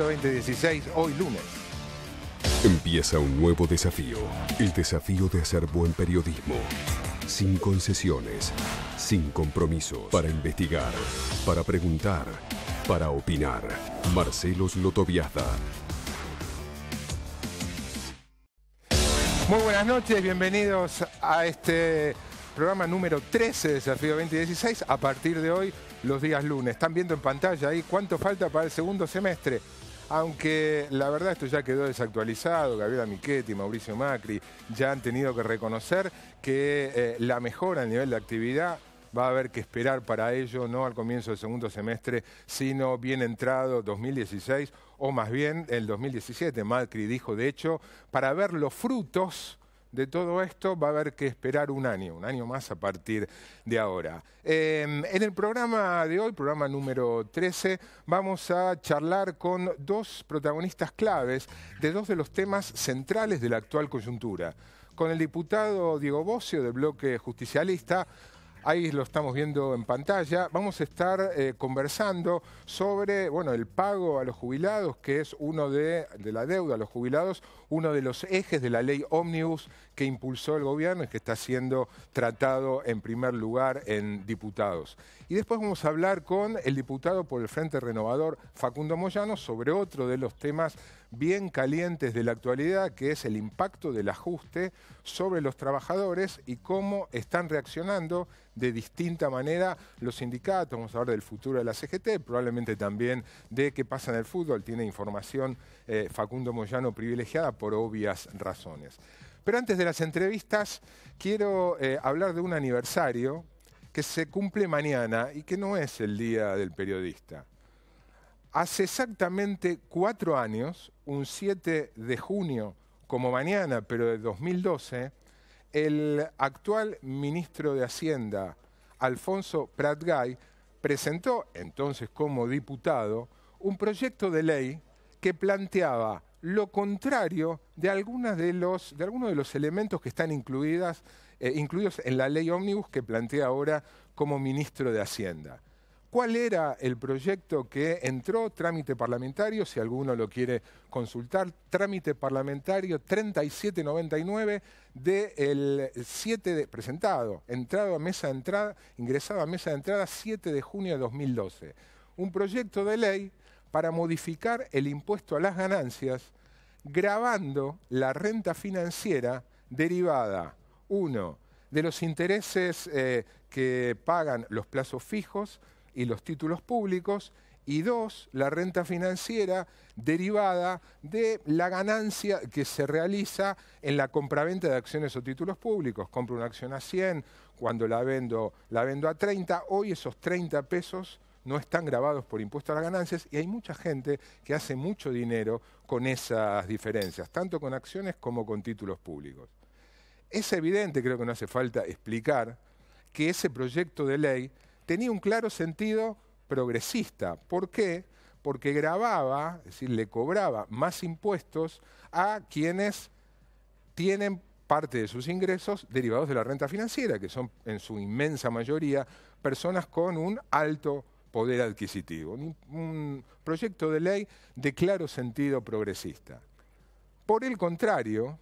2016, hoy lunes. Empieza un nuevo desafío, el desafío de hacer buen periodismo, sin concesiones, sin compromisos, para investigar, para preguntar, para opinar. Marcelo Slotoviazda. Muy buenas noches, bienvenidos a este programa número 13 de Desafío 2016. A partir de hoy, los días lunes. Están viendo en pantalla ahí cuánto falta para el segundo semestre. Aunque la verdad esto ya quedó desactualizado, Gabriela Michetti, Mauricio Macri ya han tenido que reconocer que la mejora en el nivel de actividad va a haber que esperar para ello, no al comienzo del segundo semestre, sino bien entrado 2016 o más bien el 2017. Macri dijo, de hecho, para ver los frutos de todo esto va a haber que esperar un año más a partir de ahora. En el programa de hoy, programa número 13, vamos a charlar con dos protagonistas claves de dos de los temas centrales de la actual coyuntura. Con el diputado Diego Bossio del bloque justicialista, ahí lo estamos viendo en pantalla, vamos a estar conversando sobre el pago a los jubilados, que es uno de la deuda a los jubilados, uno de los ejes de la ley ómnibus que impulsó el gobierno y que está siendo tratado en primer lugar en diputados. Y después vamos a hablar con el diputado por el Frente Renovador, Facundo Moyano, sobre otro de los temas bien calientes de la actualidad, que es el impacto del ajuste sobre los trabajadores y cómo están reaccionando de distinta manera los sindicatos. Vamos a hablar del futuro de la CGT, probablemente también de qué pasa en el fútbol. Tiene información Facundo Moyano privilegiada por obvias razones. Pero antes de las entrevistas, quiero hablar de un aniversario que se cumple mañana y que no es el Día del Periodista. Hace exactamente 4 años, un 7 de junio, como mañana, pero de 2012, el actual ministro de Hacienda, Alfonso Prat-Gay, presentó, entonces como diputado, un proyecto de ley que planteaba lo contrario de algunos de los elementos que están incluidos en la ley ómnibus que plantea ahora como ministro de Hacienda. ¿Cuál era el proyecto que entró? Trámite parlamentario, si alguno lo quiere consultar, trámite parlamentario 3799 del 7 de presentado, ingresado a mesa de entrada 7 de junio de 2012. Un proyecto de ley para modificar el impuesto a las ganancias, gravando la renta financiera derivada, 1, de los intereses que pagan los plazos fijos y los títulos públicos, y 2, la renta financiera derivada de la ganancia que se realiza en la compraventa de acciones o títulos públicos. Compro una acción a 100, cuando la vendo a 30, hoy esos 30 pesos no están gravados por impuesto a las ganancias y hay mucha gente que hace mucho dinero con esas diferencias, tanto con acciones como con títulos públicos. Es evidente, creo que no hace falta explicar, que ese proyecto de ley tenía un claro sentido progresista. ¿Por qué? Porque gravaba, es decir, le cobraba más impuestos a quienes tienen parte de sus ingresos derivados de la renta financiera, que son en su inmensa mayoría personas con un alto poder adquisitivo. Un proyecto de ley de claro sentido progresista. Por el contrario,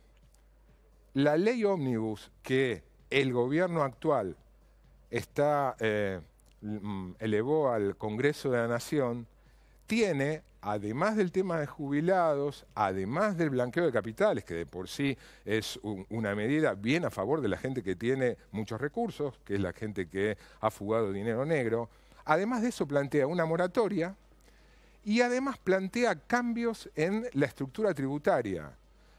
la ley ómnibus que el gobierno actual elevó al Congreso de la Nación, tiene, además del tema de jubilados, además del blanqueo de capitales, que de por sí es una medida bien a favor de la gente que tiene muchos recursos, que es la gente que ha fugado dinero negro, además de eso plantea una moratoria y además plantea cambios en la estructura tributaria,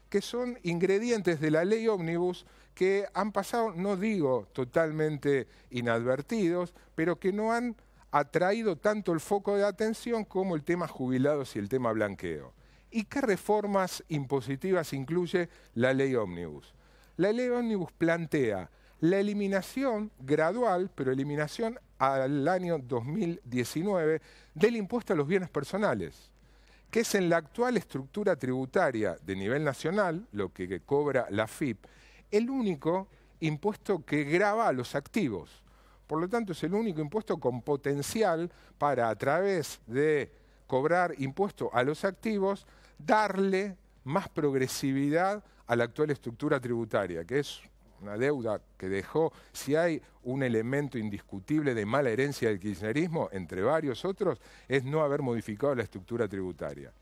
que son ingredientes de la ley ómnibus que han pasado, no digo totalmente inadvertidos, pero que no han atraído tanto el foco de atención como el tema jubilados y el tema blanqueo. ¿Y qué reformas impositivas incluye la ley ómnibus? La ley ómnibus plantea la eliminación gradual, pero eliminación al año 2019, del impuesto a los bienes personales, que es en la actual estructura tributaria de nivel nacional, lo que cobra la AFIP, el único impuesto que grava a los activos. Por lo tanto, es el único impuesto con potencial para, a través de cobrar impuesto a los activos, darle más progresividad a la actual estructura tributaria, que es una deuda que dejó. Si hay un elemento indiscutible de mala herencia del kirchnerismo, entre varios otros, es no haber modificado la estructura tributaria.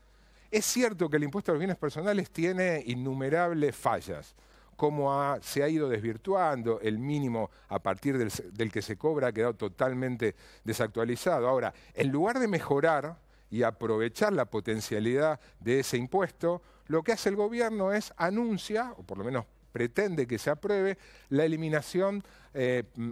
Es cierto que el impuesto a los bienes personales tiene innumerables fallas, como se ha ido desvirtuando, el mínimo a partir del que se cobra ha quedado totalmente desactualizado. Ahora, en lugar de mejorar y aprovechar la potencialidad de ese impuesto, lo que hace el gobierno es anuncia, o por lo menos pretende que se apruebe, la eliminación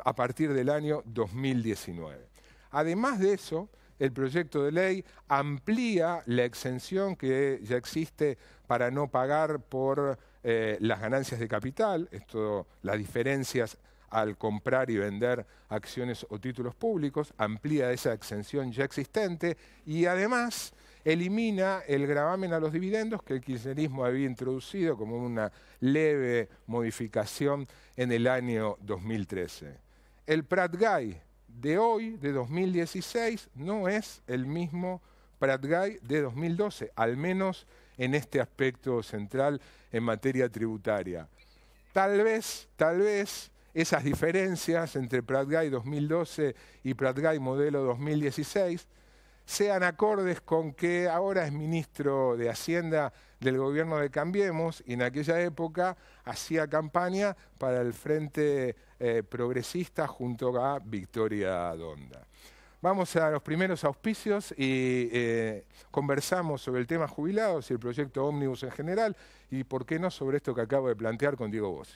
a partir del año 2019. Además de eso, el proyecto de ley amplía la exención que ya existe para no pagar por las ganancias de capital, las diferencias al comprar y vender acciones o títulos públicos, amplía esa exención ya existente y además elimina el gravamen a los dividendos que el kirchnerismo había introducido como una leve modificación en el año 2013. El Prat-Gay de hoy, de 2016, no es el mismo Prat-Gay de 2012, al menos en este aspecto central en materia tributaria. Tal vez esas diferencias entre Prat-Gay 2012 y Prat-Gay modelo 2016 sean acordes con que ahora es ministro de Hacienda del gobierno de Cambiemos y en aquella época hacía campaña para el Frente Progresista junto a Victoria Donda. Vamos a los primeros auspicios y conversamos sobre el tema jubilados y el proyecto ómnibus en general y, por qué no, sobre esto que acabo de plantear con Diego Bossi.